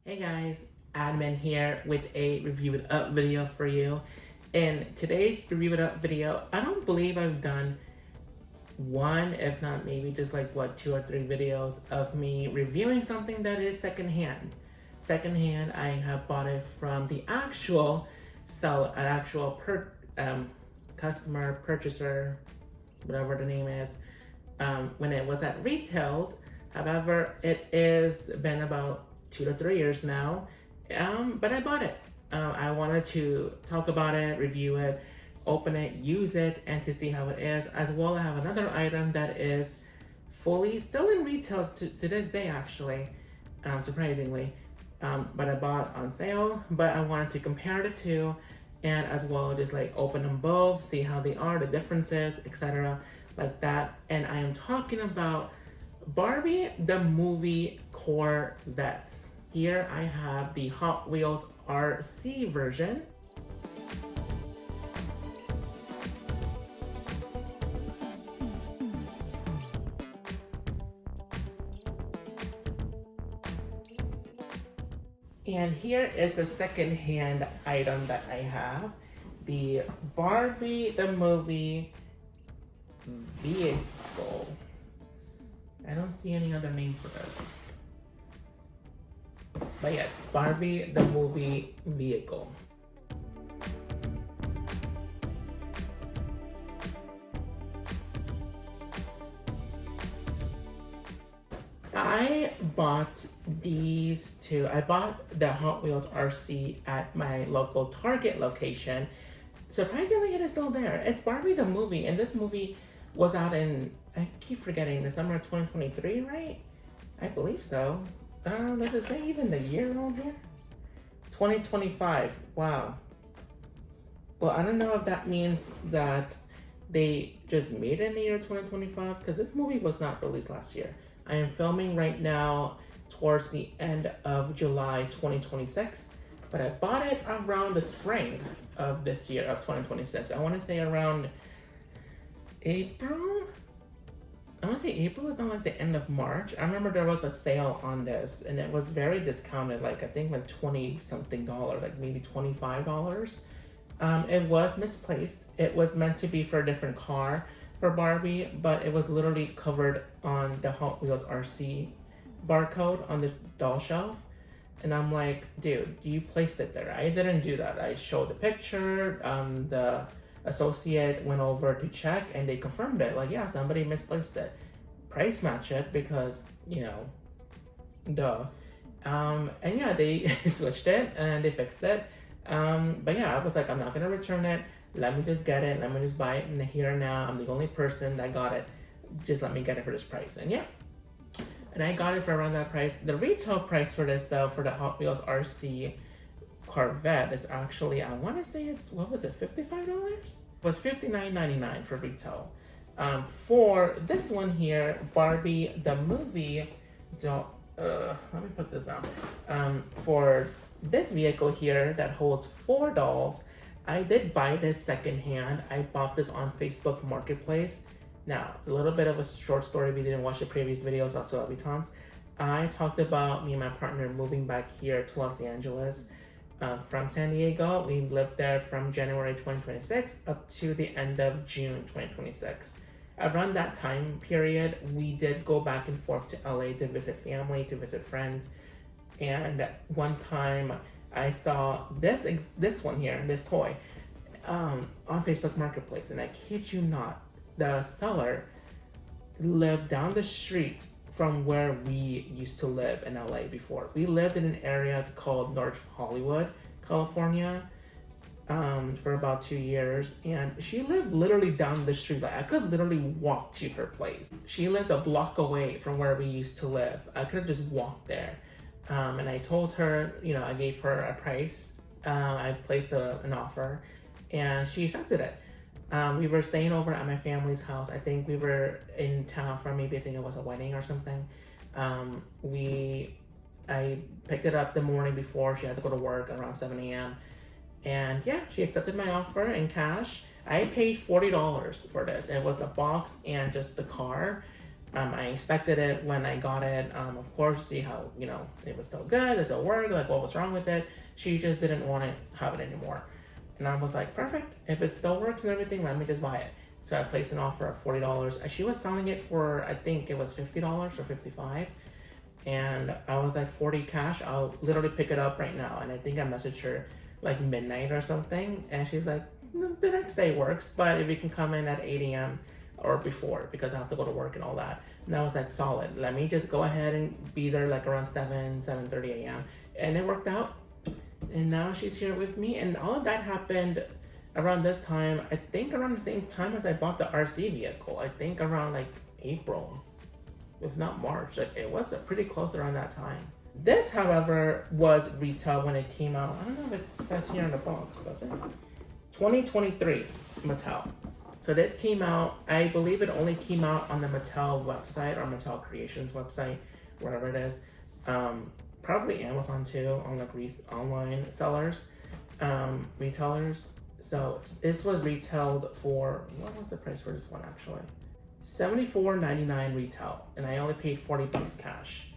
Hey guys, Admin here with a Review It Up video for you. In today's Review It Up video, I don't believe I've done one, if not maybe just like two or three videos of me reviewing something that is secondhand. Secondhand, I have bought it from the actual customer, purchaser, whatever the name is, when it was at retail. However, it has been about 2 to 3 years now, but I bought it. I wanted to talk about it, review it, open it, use it, and to see how it is. As well, I have another item that is fully still in retail to this day, actually, surprisingly. But I bought on sale, but I wanted to compare the two, and as well just like open them both, see how they are, the differences, etc. like that. And I am talking about Barbie the movie Corvettes. Here I have the Hot Wheels RC version. And here is the second-hand item that I have. The Barbie the movie vehicle. I don't see any other name for this. But yeah, Barbie the movie vehicle. I bought these two. I bought the Hot Wheels RC at my local Target location. Surprisingly, it is still there. It's Barbie the movie, and this movie was out in, I keep forgetting, the summer of 2023, right? I believe so. Does it say even the year on here? 2025, wow. Well, I don't know if that means that they just made it in the year 2025, because this movie was not released last year. I am filming right now towards the end of July 2026, but I bought it around the spring of this year of 2026. I want to say around April? I want to say April is not like the end of March. I remember there was a sale on this and it was very discounted, like I think like 20 something dollars, like maybe $25. It was misplaced. It was meant to be for a different car for Barbie, but it was literally covered on the Hot Wheels RC barcode on the doll shelf. And I'm like, dude, you placed it there. I didn't do that. I showed the picture, the associate went over to check and they confirmed it. Like, yeah, somebody misplaced it. Price match it because, you know, duh. And yeah, they switched it and they fixed it. But yeah, I was like, I'm not gonna return it. Let me just get it. Let me just buy it. And here and now, I'm the only person that got it. Just let me get it for this price. And yeah, and I got it for around that price. The retail price for this, though, for the Hot Wheels RC Corvette is actually, I want to say it's, what was it, $55? It was $59.99 for retail. For this one here, Barbie the movie, let me put this on. For this vehicle here that holds 4 dolls, I did buy this secondhand. I bought this on Facebook Marketplace. Now, a little bit of a short story. We didn't watch the previous videos of Celebritants. I talked about me and my partner moving back here to Los Angeles from San Diego. We lived there from January 2026 up to the end of June 2026. Around that time period, we did go back and forth to LA to visit family, to visit friends. And one time I saw this one here, this toy, on Facebook Marketplace. And I kid you not, the seller lived down the street from where we used to live in LA before. We lived in an area called North Hollywood, California, for about 2 years. And she lived literally down the street. Like, I could literally walk to her place. She lived a block away from where we used to live. I could have just walked there. And I told her, you know, I gave her a price. I placed an offer and she accepted it. We were staying over at my family's house. I think we were in town for maybe, I think it was a wedding or something. I picked it up the morning before. She had to go to work around 7 a.m. And yeah, she accepted my offer in cash. I paid $40 for this. It was the box and just the car. I inspected it when I got it, of course, see how, you know, it was still good, does it work, like what was wrong with it. She just didn't want to have it anymore. And I was like, perfect, if it still works and everything, let me just buy it. So I placed an offer of $40. She was selling it for, I think it was $50 or $55. And I was like, 40 cash, I'll literally pick it up right now. And I think I messaged her like midnight or something. And she's like, the next day works, but if you can come in at 8 a.m. or before, because I have to go to work and all that. And I was like, solid, let me just go ahead and be there like around 7:30 a.m. And it worked out. And now she's here with me. And all of that happened around this time, I think around the same time as I bought the RC vehicle. I think around like April, if not March. Like, it was pretty close around that time. This, however, was retail when it came out. I don't know if it says here in the box, does it? 2023 Mattel. So this came out, I believe it only came out on the Mattel website or Mattel Creations website, wherever it is. Probably Amazon too, on like online sellers, retailers. So this was retailed for, what was the price for this one actually? $74.99 retail, and I only paid $40 cash.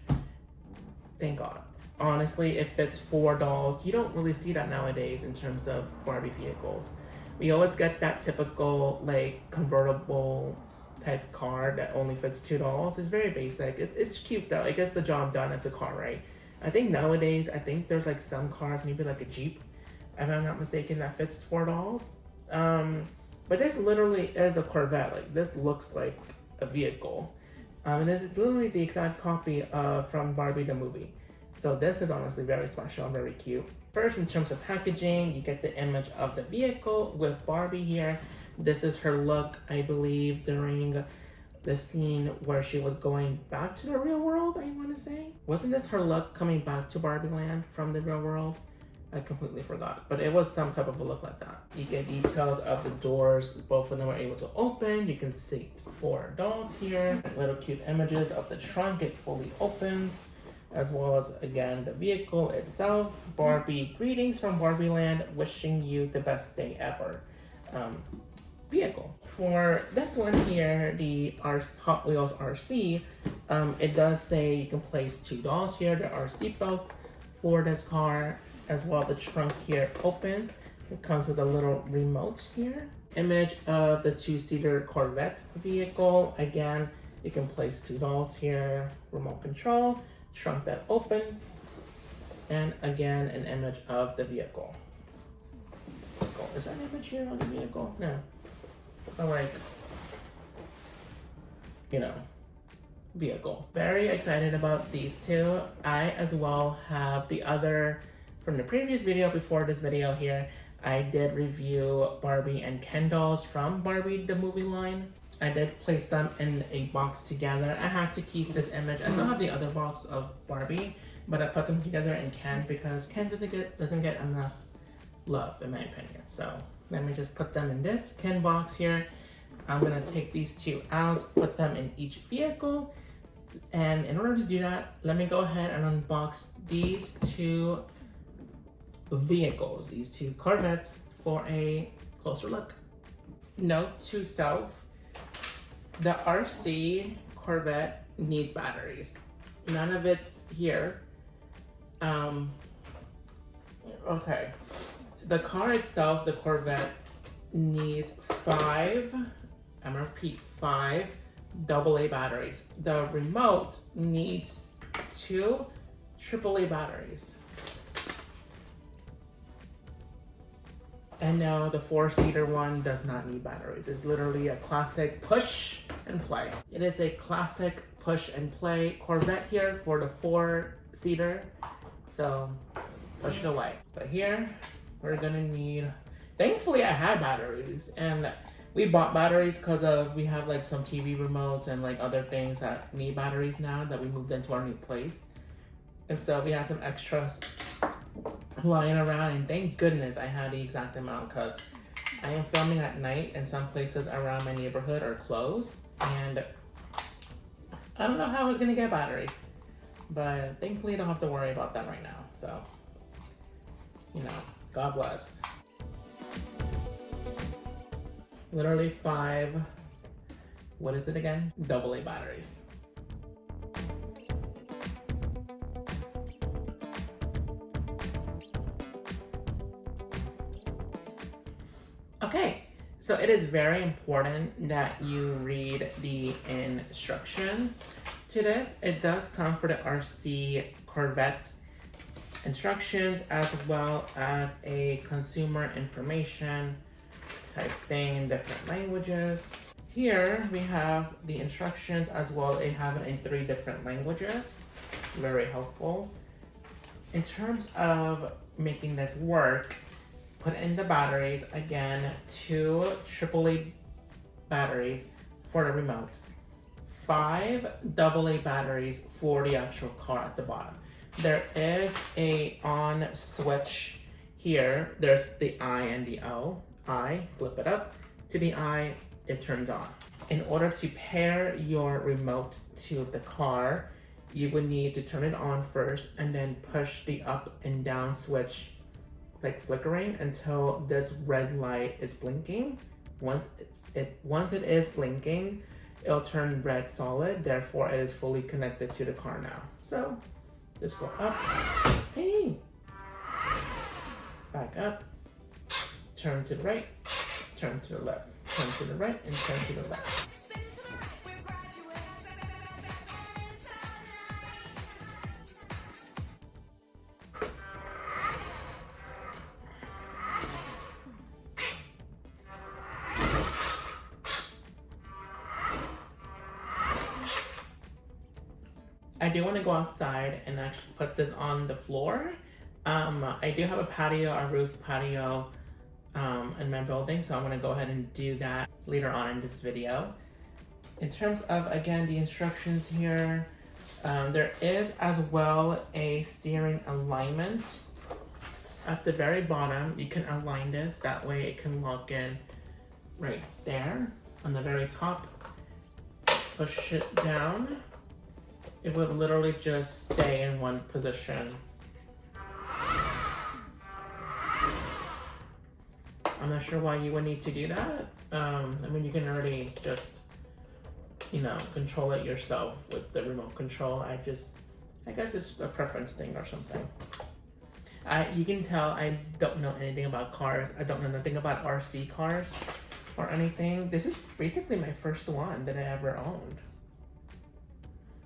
Thank God. Honestly, if it's $4, you don't really see that nowadays in terms of Barbie vehicles. We always get that typical like convertible type car that only fits $2. It's very basic. It's cute though. It gets the job done as a car, right? I think nowadays, I think there's like some cars, maybe like a Jeep, if I'm not mistaken, that fits $4. But this literally is a Corvette. Like, this looks like a vehicle. And it's literally the exact copy from Barbie the movie. So this is honestly very special and very cute. First, in terms of packaging, you get the image of the vehicle with Barbie here. This is her look, I believe, during the scene where she was going back to the real world, I want to say. Wasn't this her look coming back to Barbie Land from the real world? I completely forgot, but it was some type of a look like that. You get details of the doors. Both of them are able to open. You can see 4 dolls here. Little cute images of the trunk. It fully opens, as well as, again, the vehicle itself. Barbie, greetings from Barbie Land, wishing you the best day ever. Vehicle. For this one here, the Hot Wheels RC, it does say you can place 2 dolls here. There are seat belts for this car, as well. The trunk here opens. It comes with a little remote here. Image of the 2-seater Corvette vehicle. Again, you can place 2 dolls here. Remote control. Trunk that opens. And again, an image of the vehicle. Is that an image here of the vehicle? No. But like, you know, vehicle. Very excited about these two. I as well have the other, from the previous video before this video here, I did review Barbie and Ken dolls from Barbie the movie line. I did place them in a box together. I had to keep this image. I still have the other box of Barbie, but I put them together in Ken because Ken doesn't get enough love, in my opinion. So let me just put them in this Ken box here. I'm gonna take these 2 out, put them in each vehicle. And in order to do that, let me go ahead and unbox these 2 vehicles, these 2 Corvettes, for a closer look. Note to self, the RC Corvette needs batteries. None of it's here. Okay. The car itself, the Corvette, needs 5, I'm gonna repeat, 5 AA batteries. The remote needs 2 AAA batteries. And no, the 4-seater one does not need batteries. It's literally a classic push and play. It is a classic push and play Corvette here for the 4-seater. So push it away. But here, we're gonna need, thankfully I had batteries, and we bought batteries because of, we have like some TV remotes and like other things that need batteries now that we moved into our new place. And so we had some extras lying around, and thank goodness I had the exact amount because I am filming at night and some places around my neighborhood are closed, and I don't know how I was gonna get batteries, but thankfully I don't have to worry about that right now. So, you know, God bless. Literally 5 what is it again? AA batteries. Okay, so it is very important that you read the instructions to this. It does come for the RC Corvette instructions as well as a consumer information type thing in different languages. Here we have the instructions as well. They have it in 3 different languages. Very helpful. In terms of making this work, put in the batteries, again, 2 AAA batteries for the remote, 5 AA batteries for the actual car at the bottom. There is a on switch here. There's the I and the O. I, flip it up to the I, it turns on. In order to pair your remote to the car, you would need to turn it on first and then push the up and down switch, like flickering, until this red light is blinking. Once it is blinking, it'll turn red solid, therefore it is fully connected to the car now. So just go up, hey, back up, turn to the right, turn to the left, turn to the right, and turn to the left. I do want to go outside and actually put this on the floor. I do have a patio, a roof patio in my building, so I'm going to go ahead and do that later on in this video. In terms of, again, the instructions here, there is as well a steering alignment at the very bottom. You can align this, that way it can lock in right there on the very top. Push it down. It would literally just stay in one position. I'm not sure why you would need to do that. I mean, you can already just, you know, control it yourself with the remote control. I guess it's a preference thing or something. You can tell I don't know anything about cars. I don't know nothing about RC cars or anything. This is basically my first one that I ever owned.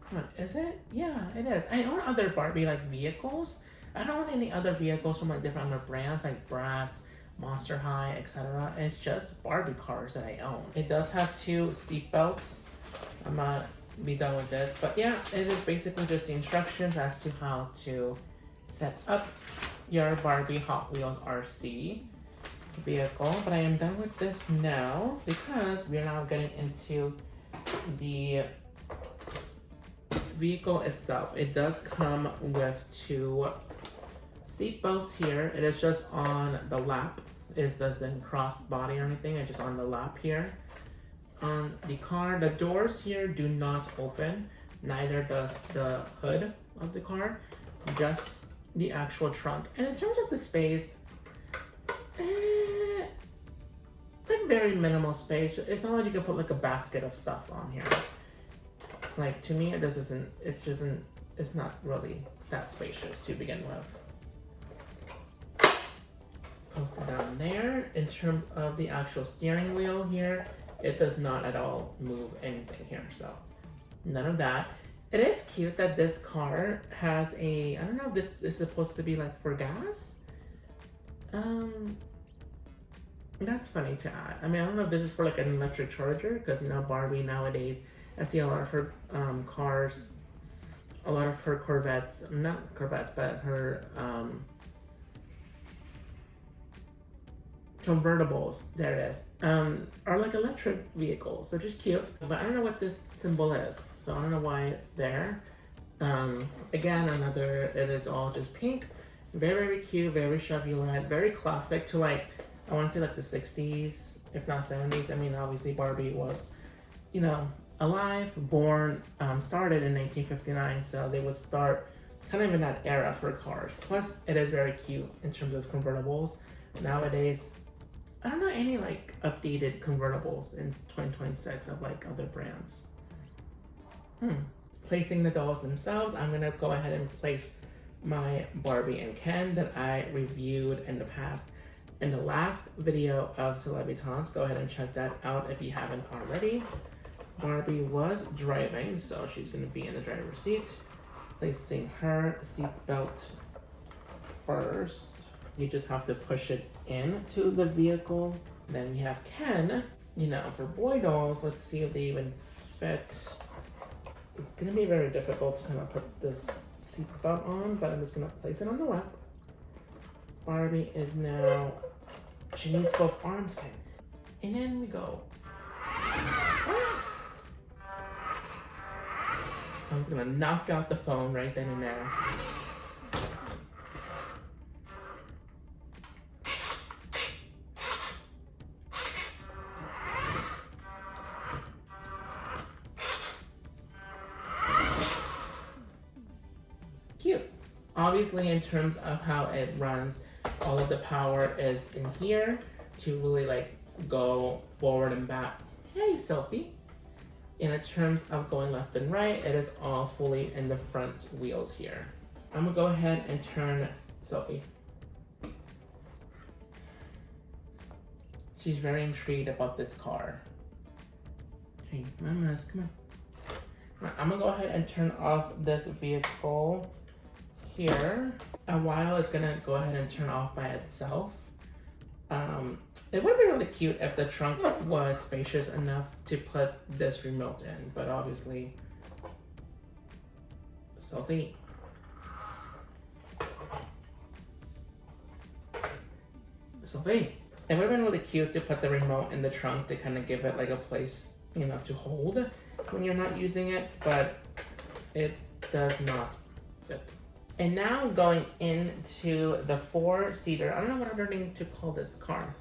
Come on, is it? Yeah, it is. I own other Barbie like vehicles. I don't own any other vehicles from like different other brands like Bratz, Monster High, etc. It's just Barbie cars that I own. It does have 2 seat belts. I'm not be done with this, but yeah, it is basically just the instructions as to how to set up your Barbie Hot Wheels RC vehicle. But I am done with this now because we are now getting into the vehicle itself. It does come with 2 seat belts here. It is just on the lap. It doesn't cross body or anything. It's just on the lap here. On the car, the doors here do not open. Neither does the hood of the car. Just the actual trunk. And in terms of the space, like very minimal space. It's not like you can put like a basket of stuff on here. Like, to me, it's not really that spacious to begin with. Post it down there. In terms of the actual steering wheel here, it does not at all move anything here, so none of that. It is cute that this car has a, I don't know if this is supposed to be like for gas. That's funny to add. I mean, I don't know if this is for like an electric charger, because you know Barbie nowadays, I see a lot of her cars, a lot of her Corvettes, not Corvettes, but her convertibles, there it is, are like electric vehicles. They're just cute, but I don't know what this symbol is, so I don't know why it's there. Again, it is all just pink. Very, very cute, very Chevrolet, very classic to like, I want to say like the 60s, if not 70s. I mean, obviously Barbie was, you know, alive, born, started in 1959, so they would start kind of in that era for cars. Plus, it is very cute in terms of convertibles. Nowadays, I don't know any like updated convertibles in 2026 of like other brands. Placing the dolls themselves, I'm gonna go ahead and place my Barbie and Ken that I reviewed in the past. In the last video of Celebritants, go ahead and check that out if you haven't already. Barbie was driving, so she's gonna be in the driver's seat. Placing her seatbelt first. You just have to push it into the vehicle. Then we have Ken. You know, for boy dolls, let's see if they even fit. It's gonna be very difficult to kind of put this seatbelt on, but I'm just gonna place it on the lap. Barbie is now, she needs both arms, Ken. And then we go. I was gonna knock out the phone right then and there. Cute. Obviously, in terms of how it runs, all of the power is in here to really like go forward and back. Hey, Sophie. In terms of going left and right, it is all fully in the front wheels here. I'm gonna go ahead and turn Sophie. She's very intrigued about this car. Hey, mamas, come on. I'm gonna go ahead and turn off this vehicle here. A while it's gonna go ahead and turn off by itself. It would have been really cute if the trunk was spacious enough to put this remote in, but obviously, Sophie. Sophie. It would have been really cute to put the remote in the trunk to kind of give it like a place, you know, to hold when you're not using it, but it does not fit. And now going into the 4-seater, I don't know what other name to call this car.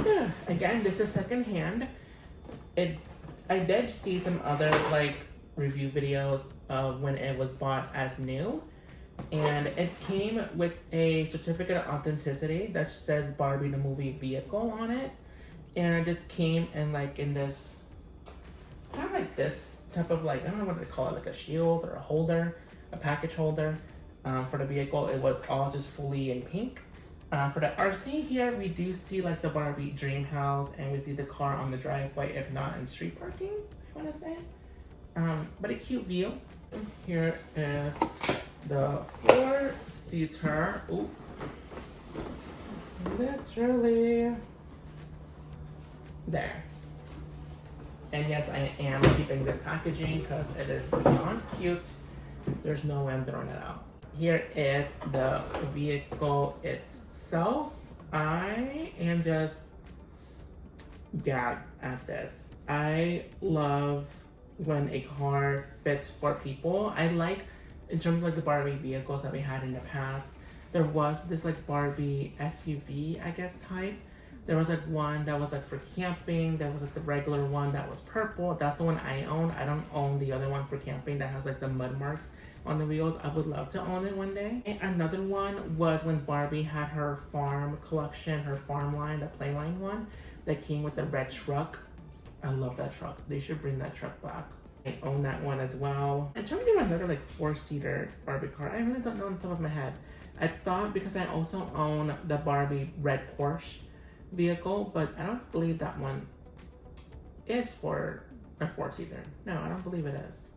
Yeah, again, this is secondhand. I did see some other like review videos of when it was bought as new, and it came with a certificate of authenticity that says Barbie the movie vehicle on it, and it just came in like in this kind of like this type of like, I don't know what to call it, like a shield or a holder, a package holder. For the vehicle, it was all just fully in pink. For the RC here, we do see like the Barbie dream house, and we see the car on the driveway, if not in street parking, I want to say. But a cute view. Here is the 4-seater. Ooh. Literally there. And yes, I am keeping this packaging because it is beyond cute. There's no way I'm throwing it out. Here is the vehicle itself. I am just gagged at this. I love when a car fits 4 people. I like, in terms of like the Barbie vehicles that we had in the past, there was this like Barbie SUV, I guess, type. There was like one that was like for camping. There was like the regular one that was purple. That's the one I own. I don't own the other one for camping that has like the mud marks on the wheels. I would love to own it one day. And another one was when Barbie had her farm collection, her farm line, the Playline one that came with the red truck. I love that truck. They should bring that truck back. I own that one as well. In terms of another like 4-seater Barbie car, I really don't know on the top of my head. I thought, because I also own the Barbie red Porsche vehicle, but I don't believe that one is for a 4-seater. No, I don't believe it is.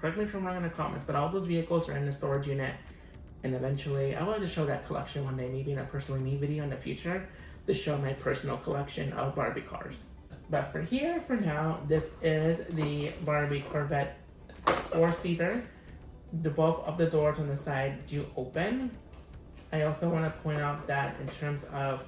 Correct me if I'm wrong in the comments, but all those vehicles are in the storage unit, and eventually I wanted to show that collection one day, maybe in a personally me video in the future, to show my personal collection of Barbie cars. But for here, for now, this is the Barbie Corvette 4-seater. Both of the doors on the side do open. I also want to point out that in terms of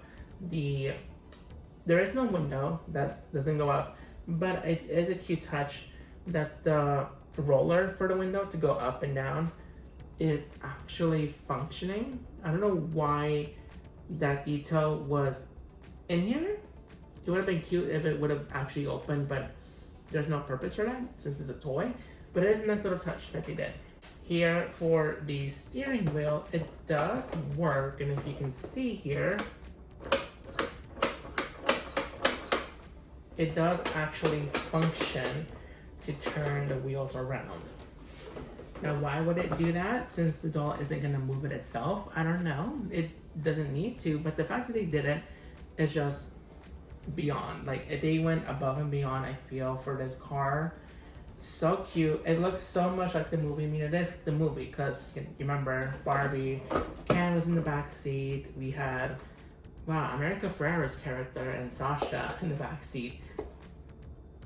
there is no window that doesn't go up, but it is a cute touch that the roller for the window to go up and down is actually functioning. I don't know why that detail was in here. It would have been cute if it would have actually opened, but there's no purpose for that since it's a toy. But it is a nice little touch that they did. Here for the steering wheel, it does work, and if you can see here, it does actually function to turn the wheels around. Now, why would it do that? Since the doll isn't gonna move it itself, I don't know. It doesn't need to, but the fact that they did it is just beyond. Like, they went above and beyond, I feel, for this car. So cute. It looks so much like the movie. I mean, it is the movie because you remember Barbie. Ken was in the back seat. We had, wow, America Ferrera's character and Sasha in the back seat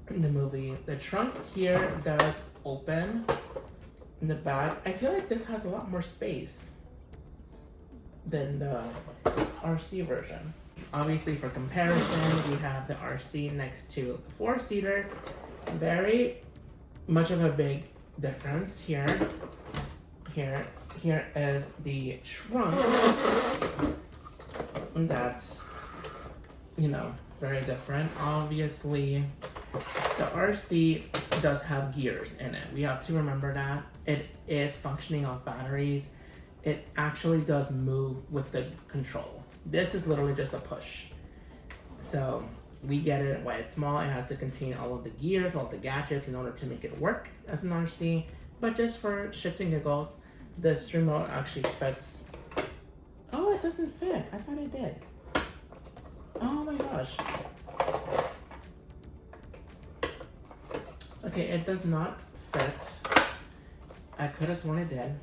in the movie. The trunk here does open in the back. I feel like this has a lot more space than the RC version. Obviously, for comparison, we have the RC next to the four-seater. Very much of a big difference here. Here is the trunk. That's, you know, very different. Obviously, the RC does have gears in it. We have to remember that. It is functioning off batteries. It actually does move with the control. This is literally just a push. So we get it why it's small. It has to contain all of the gears, all of the gadgets in order to make it work as an RC. But just for shits and giggles, this remote actually fits. Oh, it doesn't fit. I thought it did. Oh my gosh. Okay, it does not fit. I could have sworn it did,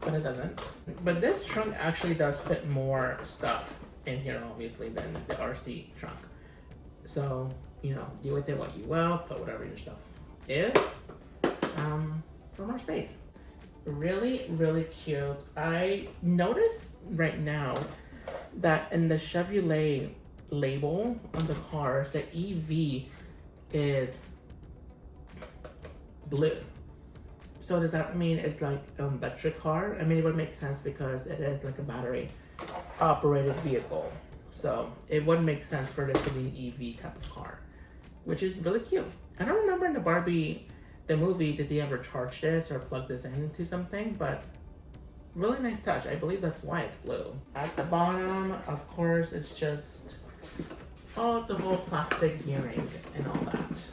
but it doesn't. But this trunk actually does fit more stuff in here, obviously, than the RC trunk. So, you know, do with it what you will, put whatever your stuff is, for more space. Really, really cute. I notice right now that in the Chevrolet label on the cars, the EV is blue. So does that mean it's like an electric car? I mean, it would make sense because it is like a battery operated vehicle. So it would make sense for this to be an EV type of car, which is really cute. I don't remember in the Barbie, the movie, did they ever charge this or plug this into something, but really nice touch. I believe that's why it's blue. At the bottom, of course, it's just all the whole plastic gearing and all that.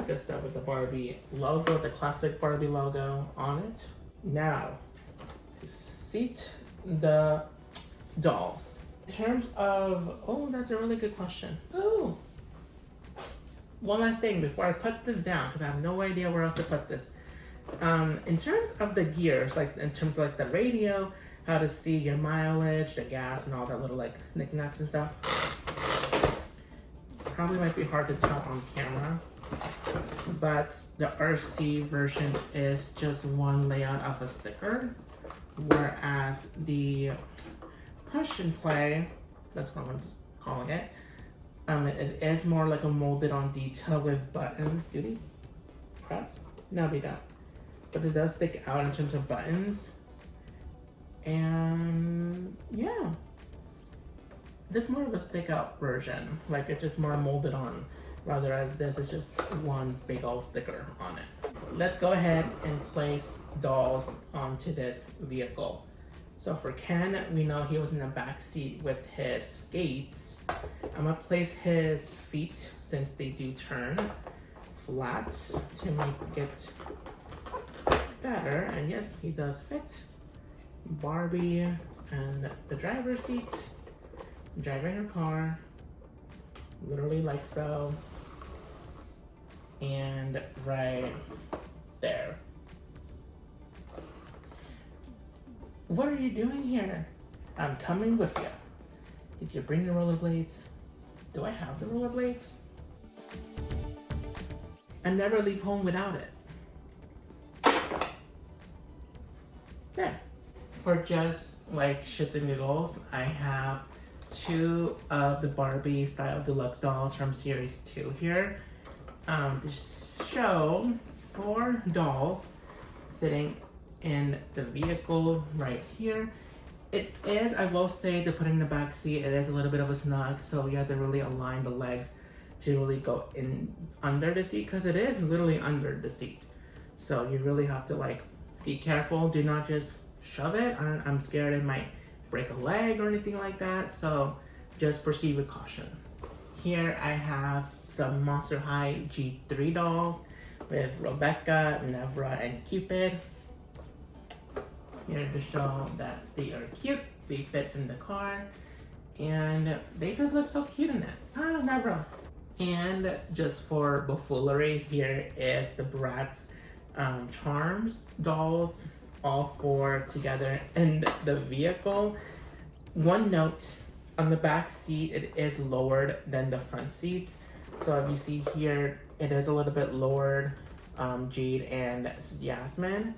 Good stuff with the Barbie logo, the classic Barbie logo on it. Now, to seat the dolls. In terms of, oh, that's a really good question. Oh, one last thing before I put this down, because I have no idea where else to put this. In terms of the gears, like in terms of like the radio, how to see your mileage, the gas, and all that little like knickknacks and stuff. Probably might be hard to tell on camera, but the RC version is just one layout of a sticker, whereas the push and play, that's what I'm just calling it, it is more like a molded on detail with buttons. Do they press? No, they don't. But it does stick out in terms of buttons. And yeah, it's more of a stick out version. Like it's just more molded on, rather as this is just one big old sticker on it. Let's go ahead and place dolls onto this vehicle. So for Ken, we know he was in the back seat with his skates. I'm gonna place his feet, since they do turn, flat to make it better. And yes, he does fit. Barbie and the driver's seat, driving her car, literally like so. And right there. What are you doing here? I'm coming with you. Did you bring the rollerblades? Do I have the rollerblades? I never leave home without it. There. For just like shits and giggles, I have two of the Barbie style deluxe dolls from series 2 here. To show 4 dolls sitting in the vehicle right here. It is, I will say, to put in the back seat, it is a little bit of a snug, so you have to really align the legs to really go in under the seat, because it is literally under the seat. So you really have to like be careful. Do not just shove it. I'm scared it might break a leg or anything like that. So just proceed with caution. Here I have some Monster High G3 dolls with Rebecca, Nevra, and Cupid. Here to show that they are cute. They fit in the car. And they just look so cute in it. Ah, Nevra. And just for buffoonery, here is the Bratz Charms dolls, all four together in the vehicle. One note, on the back seat, it is lowered than the front seat. So if you see here, it is a little bit lowered, Jade and Yasmin,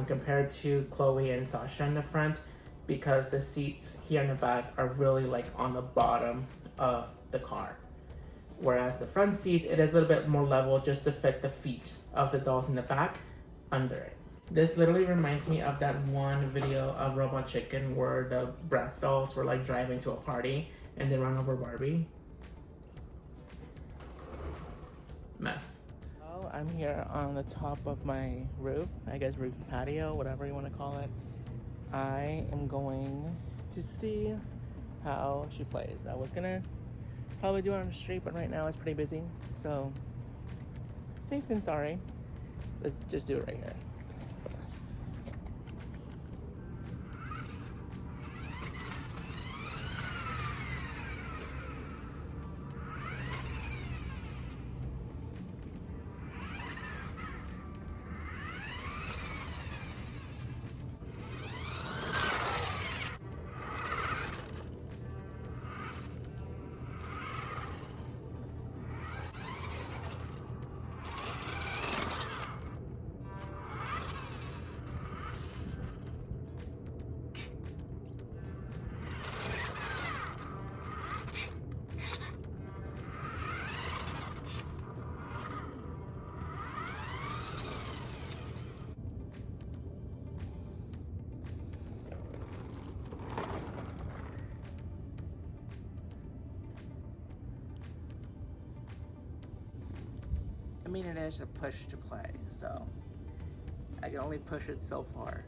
compared to Chloe and Sasha in the front, because the seats here in the back are really like on the bottom of the car. Whereas the front seats, it is a little bit more level just to fit the feet of the dolls in the back under it. This literally reminds me of that one video of Robot Chicken where the Bratz dolls were like driving to a party and they run over Barbie. Mess. Well, I'm here on the top of my roof, I guess roof patio, whatever you want to call it. I am going to see how she plays. I was gonna probably do it on the street, but right now it's pretty busy, so safe than sorry. Let's just do it right here. I mean, it is a push to play, so I can only push it so far.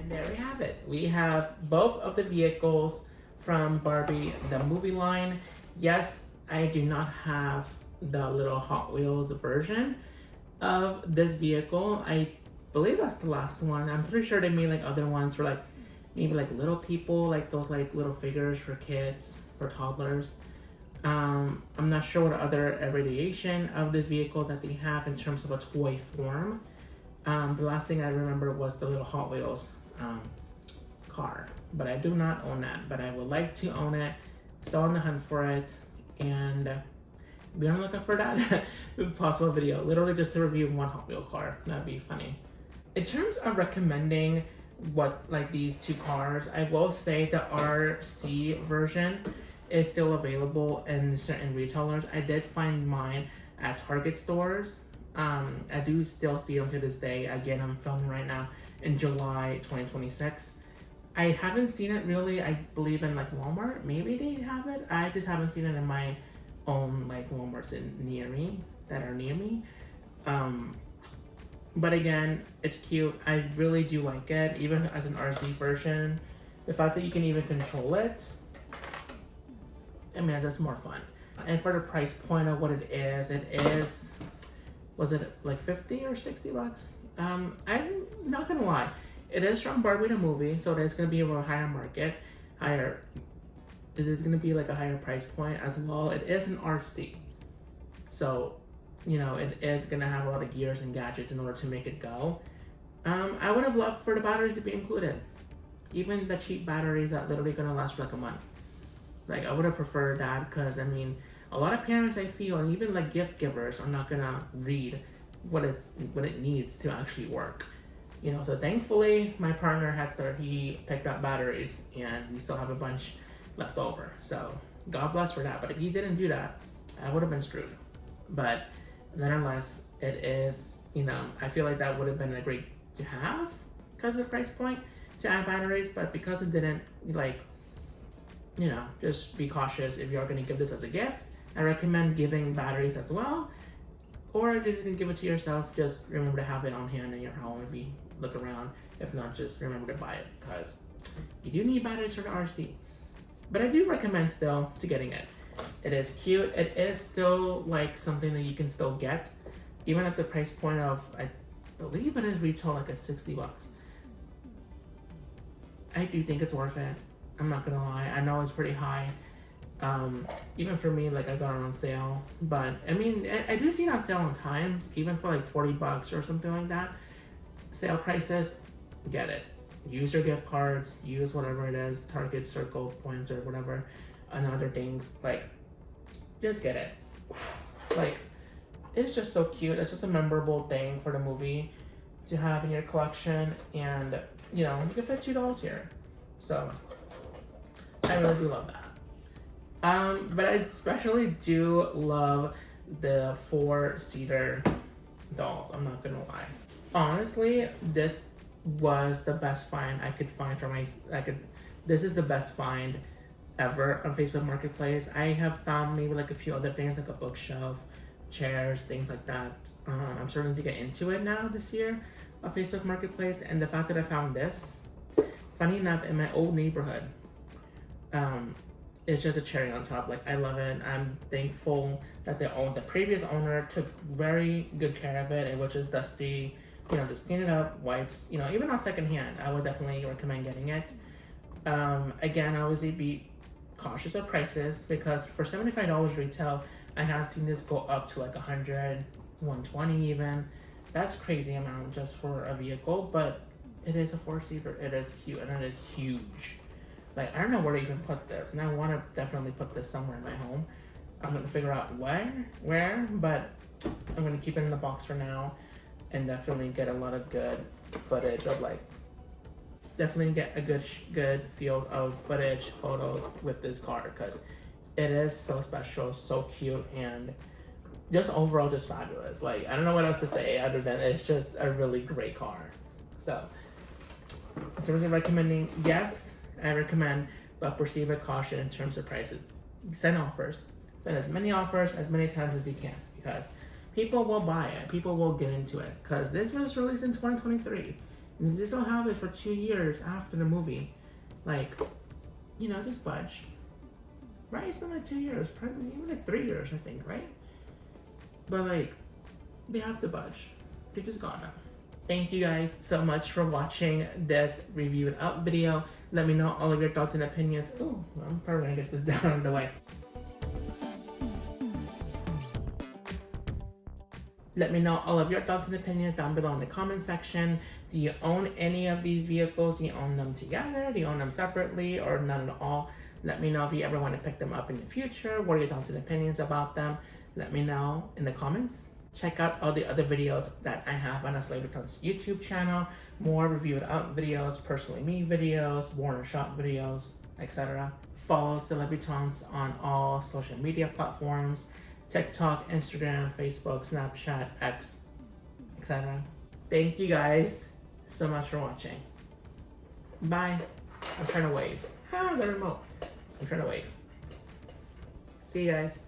There we have it. We have both of the vehicles from Barbie, the movie line. Yes, I do not have the little Hot Wheels version of this vehicle. I believe that's the last one. I'm pretty sure they made like other ones for like maybe like little people, like those like little figures for kids or toddlers. I'm not sure what other variation of this vehicle that they have in terms of a toy form. The last thing I remember was the little Hot Wheels car, but I do not own that, but I would like to own it, so on the hunt for it, and be on the lookout for that possible video, literally just to review one Hot Wheel car. That'd be funny. In terms of recommending what like these two cars, I will say the RC version is still available in certain retailers. I did find mine at Target stores. I do still see them to this day. Again, I'm filming right now in July 2026. I haven't seen it really, I believe in like Walmart. Maybe they have it. I just haven't seen it in my own like Walmarts near me, that are near me. But again, it's cute. I really do like it, even as an RC version. The fact that you can even control it, I mean, it's just more fun. And for the price point of what it is, was it like 50 or 60 bucks? I'm not gonna lie. It is from Barbie the movie, so it's gonna be a higher market, it is gonna be like a higher price point as well. It is an RC, so you know it is gonna have a lot of gears and gadgets in order to make it go. I would have loved for the batteries to be included, even the cheap batteries that literally gonna last for like a month. Like I would have preferred that, because I mean, a lot of parents, I feel, and even like gift givers, are not gonna read what it needs to actually work. You know, so thankfully my partner Hector, he picked up batteries and we still have a bunch left over. So God bless for that. But if he didn't do that, I would have been screwed. But nonetheless, it is, you know, I feel like that would have been a great to have because of the price point to add batteries, but because it didn't, like, you know, just be cautious if you're going to give this as a gift. I recommend giving batteries as well, or if you didn't give it to yourself, just remember to have it on hand in your home if you look around. If not, just remember to buy it because you do need batteries for the RC. But I do recommend still to getting it. It is cute. It is still like something that you can still get, even at the price point of, I believe it is retail like at $60. I do think it's worth it. I'm not gonna lie. I know it's pretty high. Even for me, like I got it on sale, but I mean, I do see it on sale on times, even for like $40 or something like that. Sale prices, get it. Use your gift cards, use whatever it is, Target, Circle, points, or whatever, and other things. Like, just get it. Like, it's just so cute. It's just a memorable thing for the movie to have in your collection, and you know, you can fit $2 here. So, I really do love that. But I especially do love the 4-seater dolls. I'm not gonna lie. Honestly, this was the best find I could find for this is the best find ever on Facebook Marketplace. I have found maybe like a few other things like a bookshelf, chairs, things like that. I'm starting to get into it now this year on Facebook Marketplace, and the fact that I found this, funny enough, in my old neighborhood, it's just a cherry on top. Like, I love it. I'm thankful that the previous owner took very good care of it, and which is dusty. You know, just clean it up, wipes. You know, even on secondhand, I would definitely recommend getting it. Again, I always be cautious of prices because for $75 retail, I have seen this go up to like 100, 120 even. That's crazy amount just for a vehicle, but it is a 4-seater. It is cute and it is huge. Like, I don't know where to even put this, and I want to definitely put this somewhere in my home. I'm going to figure out where, but I'm going to keep it in the box for now and definitely get a lot of good footage of, like, definitely get a good field of footage, photos with this car because it is so special, so cute, and just overall just fabulous. Like, I don't know what else to say other than it's just a really great car. So, in terms of recommending, yes, I recommend, but proceed with caution in terms of prices. Send offers. Send as many offers as many times as you can because people will buy it. People will get into it because this was released in 2023. And they still have it for 2 years after the movie. Like, you know, just budge. Right? It's been like 2 years, probably even like 3 years, I think, right? But like, they have to budge. They just gotta. Thank you guys so much for watching this review and up video. Let me know all of your thoughts and opinions. Oh, I'm probably gonna get this down out of the way. Let me know all of your thoughts and opinions down below in the comment section. Do you own any of these vehicles? Do you own them together? Do you own them separately or none at all? Let me know if you ever want to pick them up in the future. What are your thoughts and opinions about them? Let me know in the comments. Check out all the other videos that I have on a Celebritants YouTube channel. More reviewed up videos, personally me videos, Warner Shop videos, etc. Follow Celebritants on all social media platforms. TikTok, Instagram, Facebook, Snapchat, X, etc. Thank you guys so much for watching. Bye. I'm trying to wave. The remote. I'm trying to wave. See you guys.